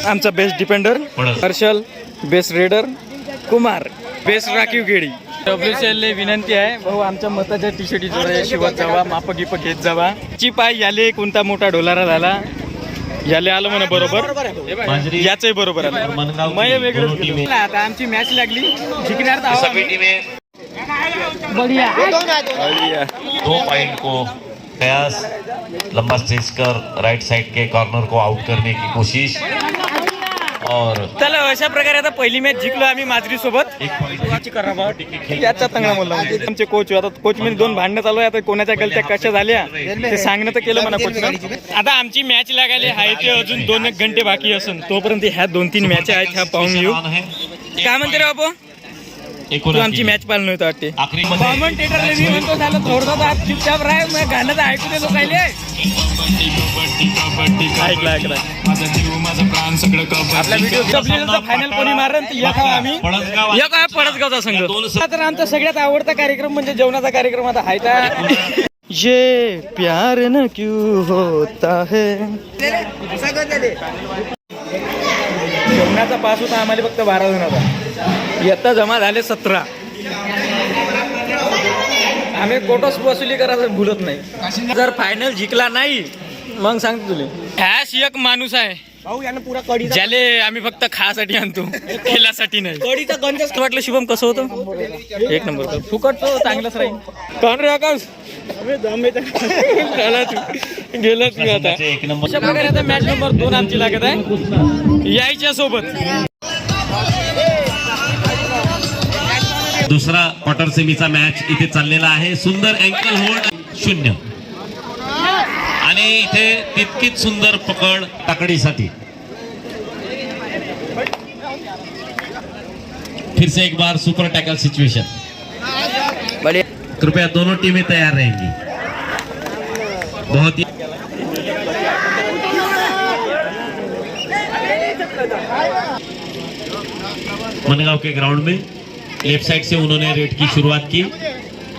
आमचा best defender Harshal, best raider Kumar, best राखीव खेळी. WCL विनंती आहे भाऊ, आमच्या मताच्या टी शर्टी शिवत जावा, माप गिप घेत जावा. ची पाय याले कोणता मोठा ढोलारा झाला, याले आलं म्हणा बरोबर, याचही बरोबर आलं. मय वेगळं आता आमची मॅच लागली, जिंकणार बढ़िया 2 पॉइंट को प्रयास, लंबा स्ट्रेच कर राइट साइड के कॉर्नर को आउट करने की कोशिश. और चला अशा प्रकारे आता पहिली मॅच जिंकलो आम्ही माजरी सोबत. याचा चांगला मुलगा आमचे कोच, आता कोच मध्ये 2 भांडणं चालू आहे. आता कोणाच्या गलत्या कशा झाल्या ते सांगणं तर केलं म्हणा कोच. आता आमची मॅच लागायला आहे ते अजून 2 घंटे बाकी असून तोपर्यंत ह्या 2-3 मॅच आहेत ह्या पाहून घेऊ. काय म्हणते रे बाबू, तू आमची मॅच पाहिली नव्हती वाटते. कॉमेंटेटरला मी म्हणतो झालं थोडंसं चुपचाप राह, मग गाणं ऐकू दे लोकायले. ऐकला आपला व्हिडिओ फायनल कोणी मारन आम्ही पडसगावचा संघ. तर आमचा सगळ्यात आवडता कार्यक्रम म्हणजे जेवणाचा कार्यक्रम आता आहे. ये प्यार न क्यों होता है. जेवणाचा पास होता आम्हाला फक्त 12 जण होता, येता जमा झाले 17. आम्ही कोटस वसुली करायचं भूलत नाही. जर फायनल जिंकला नाही मग सांगतो तुले, ह्याच एक माणूस आहे भाऊ यानं पुरा कडी, ज्याले आम्ही फक्त खासाठी आणतो, खेळासाठी नाही. कडीचा गंजच वाटलं. शुभम कसं होतं? 1 नंबर. फुकट तो चांगलंच राहील. कोण रे आकाश गेला तू आता. अशा प्रकारे आता मॅच नंबर 2 आमची लागत आहे यायच्या सोबत. दुसरा क्वार्टर सेमीचा मॅच इथे चाललेला आहे. सुंदर अँकल होल्ड 0 आणि इथे तितकीच सुंदर पकड ताकडीसाठी. फिर से एक बार सुपर टैकल सिचुएशन. कृपया दोनों टीमें तैयार रहेंगी. बहुत ही मनगांव के ग्राउंड में लेफ्ट साइड से उन्होंने रेड की शुरुआत की.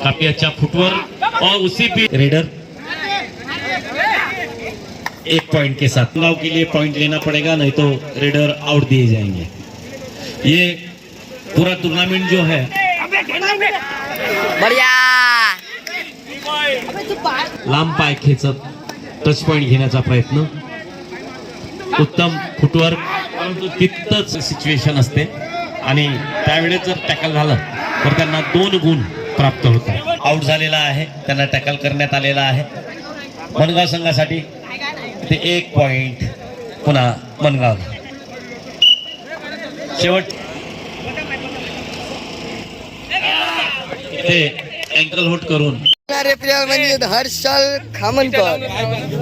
काफी अच्छा फुटवर्क और उसी भी रेडर 1 पॉइंट के साथ. मनगांव के लिए पॉइंट लेना पड़ेगा, नहीं तो रेडर आउट दिए जाएंगे. ये पूरा टूर्नामेंट जो है बढ़िया लांब पाय खेचत टच पॉइंट घेण्याचा प्रयत्न. उत्तम फुटवर्क, परंतु तितकंच सिच्युएशन असते आणि त्यावेळेस जर टॅकल झालं तर त्यांना 2 गुण प्राप्त होतात. आउट झालेला आहे, त्यांना टॅकल करण्यात आलेला आहे. मनगाव संघासाठी ते 1 पॉइंट पुन्हा मनगाव. शेवट ते अँकल होल्ड करून प्लेयर म्हणजे हर्षल खामनकर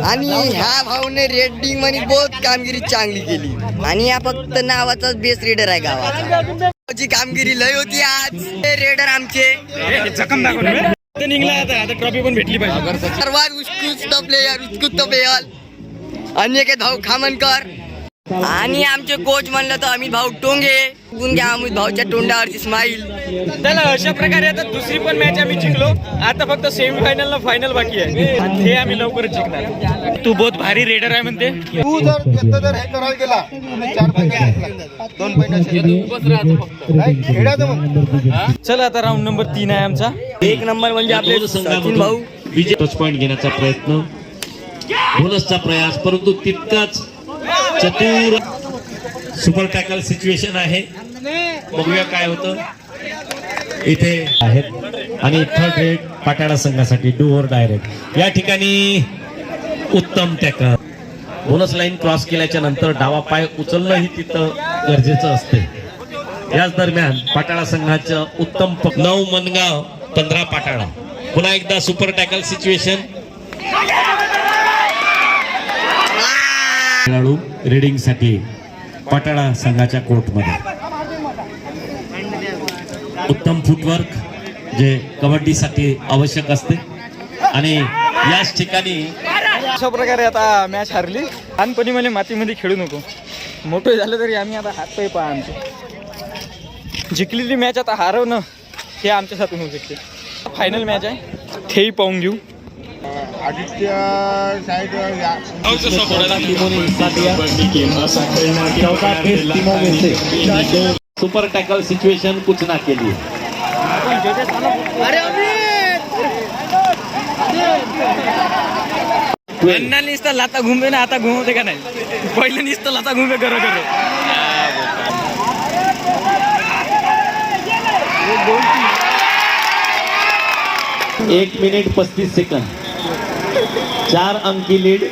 आणि ह्या भाऊने रेडिंग मध्ये बहुत कामगिरी चांगली केली. आणि हा फक्त नावाचाच बेस्ट रेडर आहे गावाचा. कामगिरी लय होती आज. रेडर आमचे जखम दाखवून निघला. आता ट्रॉफी पण भेटली पाहिजे. सर्वात उत्कृष्ट प्लेयर अन्य के भाऊ खामनकर. आणि आमचे कोच म्हणलं तर अमित भाऊ टोंगे. घ्या अमित भाऊच्या तोंडावरची स्माईल. त्याला अशा प्रकारे आता दुसरी पण मॅच आम्ही जिंकलो. आता फक्त सेमी फायनल ला फायनल बाकी आहे, हे आम्ही लवकरच जिंकणार. तू बहुत भारी रेडर आहे म्हणते. तू जर हे करायला गेला 4 पॉइंट 2 पॉइंट. चला आता राऊंड नंबर 3 आहे आमचा. 1 नंबर म्हणजे आपले सचिन भाऊ. विजय टच पॉइंट घेण्याचा प्रयत्न, बोनसचा प्रयास, परंतु तितकाच चतुर. सुपर टॅकल सिच्युएशन आहे. बघूया काय होतं इथे आहेत. आणि थर्ड रेड पाटाळा संघासाठी डू ऑर डायरेक्ट. या ठिकाणी उत्तम टॅकल. बोनस लाईन क्रॉस केल्याच्या नंतर डावा पाय उचलणंही तिथं गरजेचं असते. याच दरम्यान पाटाळा संघाचं उत्तम 9 मनगाव 15 पाटाळा. पुन्हा एकदा सुपर टॅकल सिच्युएशन. खेळाडू रीडिंग साठी पाटाळा संघाच्या कोर्टमध्ये. उत्तम फुटवर्क जे कबड्डीसाठी आवश्यक असते. आणि याच ठिकाणी अशा प्रकारे आता मॅच हारली. लहानपणी मला मातीमध्ये खेळू नको, मोठं झालं तरी आम्ही आता हात पाय पहा आमचे. जिंकलेली मॅच आता हारवणं हे आमच्या हातून होऊ शकते. फायनल मॅच आहे, तेही पाहून घेऊ. आदित्य साइड चौदह टीमों ने हिस्सा लिया। 14 बेस्ट टीमों में से सुपर टैकल सिचुएशन कुछ ना के लिए अण्णा नुसतं लाता घुमवे ना, आता घुमवते का नाही? पहिलं नुसतं लाता घुमवे करो करो. 1 मिनिट 35 सेकंड, 4 अंक की लीड।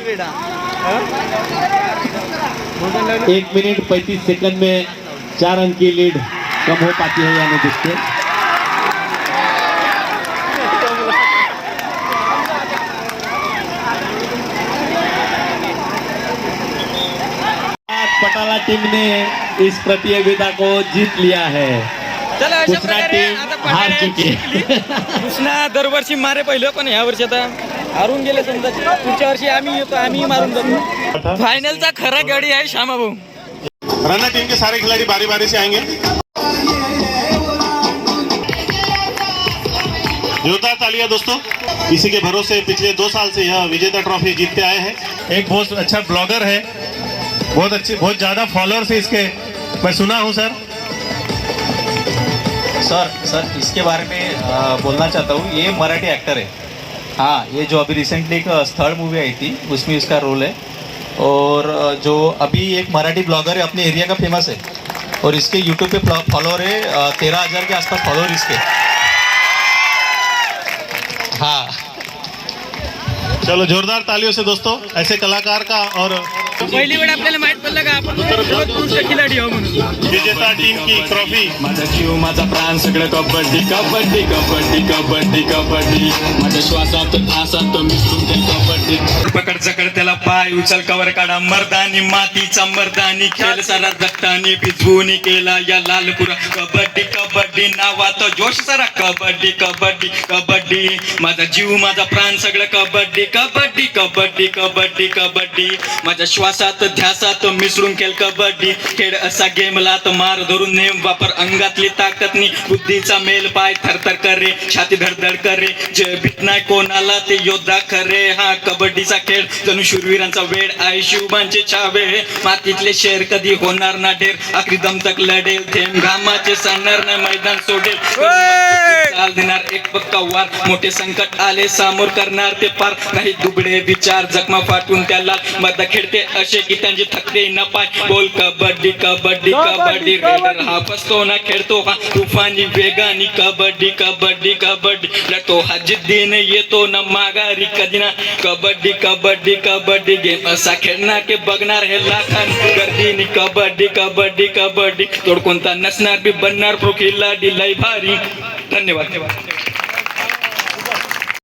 1 मिनट 35 सेकंड में 4 अंक की लीड कम हो पाती है या नहीं देखते। पटाला टीम ने इस प्रतियोगिता को जीत लिया है। चला अशा कृष्णा प्रकारे टीम आता हार पठारे चुकी है। कृष्णा दरवर्षी मारे पहिलं, पण ह्या वर्षी आता हारून गेले समजा. पुढच्या वर्षी आम्ही येतो, आम्ही मारून जातो. फायनलचा खरा गाडी आहे श्यामा भाऊ. रनर टीम के सारे खिलाड़ी बारी बारी से आएंगे। जोरदार तालियां दोस्तों, इसी के भरोसे पिछले 2 साल से यह विजेता ट्रॉफी जीतते आए हैं। एक बहुत अच्छा ब्लॉगर है, बहुत ज्यादा फॉलोअर्स है इसके, मैं सुना हूं सर। सर इसके बारे में बोलना चाहता हूँ। ये मराठी एक्टर है। हाँ, ये जो अभी रिसेंटली एक स्थल मूवी आई थी उसमें इसका रोल है। और जो अभी एक मराठी ब्लॉगर है, अपने एरिया का फेमस है, और इसके यूट्यूब पे फॉलोअर है 13,000 के आसपास फॉलोअर इसके। हाँ, चलो जोरदार तालियों से दोस्तों ऐसे कलाकार का। और पहिली वेळ आपल्याला माहित पडलं का आपण सर्वोत्कृष्ट खिलाडी आहो म्हणून. विजेता टीम की ट्रॉफी माझा जीव माझा प्राण सगळं कबड्डी कबड्डी कबड्डी कबड्डी कबड्डी माझ्या श्वासात आसात मिसळून ते कबड्डी. पकड चकड त्याला पाय उचल कवर काढा मर्दानी मातीचा मर्दानी खेळ सारा रक्तानी भिजवून केला या लालपुरा. कबड्डी कबड्डी नावात जोश सारा कबड्डी कबड्डी कबड्डी माझा जीव माझा प्राण सगळं कबड्डी कबड्डी कबड्डी कबड्डी कबड्डी माझ्या श्वासात ध्यासात मिसळून केल कबड्डी. खेळ असा गेमला तर मार धरून नेम वापर अंगातली ताकदनी बुद्धीचा मेल पाय थरथर करे छाती धडधड करे जे भीत नाही कोणाला ते योद्धा खरे. हा कबड्डीचा खेळ जणू शूरवीरांचा वेळ आहे शिवबांचे छावे मातीतले शेर कधी होणार ना ढेर आखरी दम तक लढेल थेंब घामाचे सांगणार ना मैदान सोडेल चाल देणार एक पक्का वार मोठे संकट आले सामोर करणार ते पार काही दुबळे विचार जखमा फाटून त्याला मध खेळते असे की त्यांचे थकते न पाय बोल कबड्डी कबड्डी कबड्डी रेडर हा बसतो ना खेळतो हा तुफानी वेगानी कबड्डी कबड्डी कबड्डी लढतो हा जिद्दीने येतो ना माघारी कधी ना कबड्डी कबड्डी कबड्डी गेम असा खेळणार के बघणार हे लाखान गर्दीनी कबड्डी कबड्डी कबड्डी तोड कोणता नसणार बी बनणार प्रो खिलाडी लय भारी. धन्यवाद.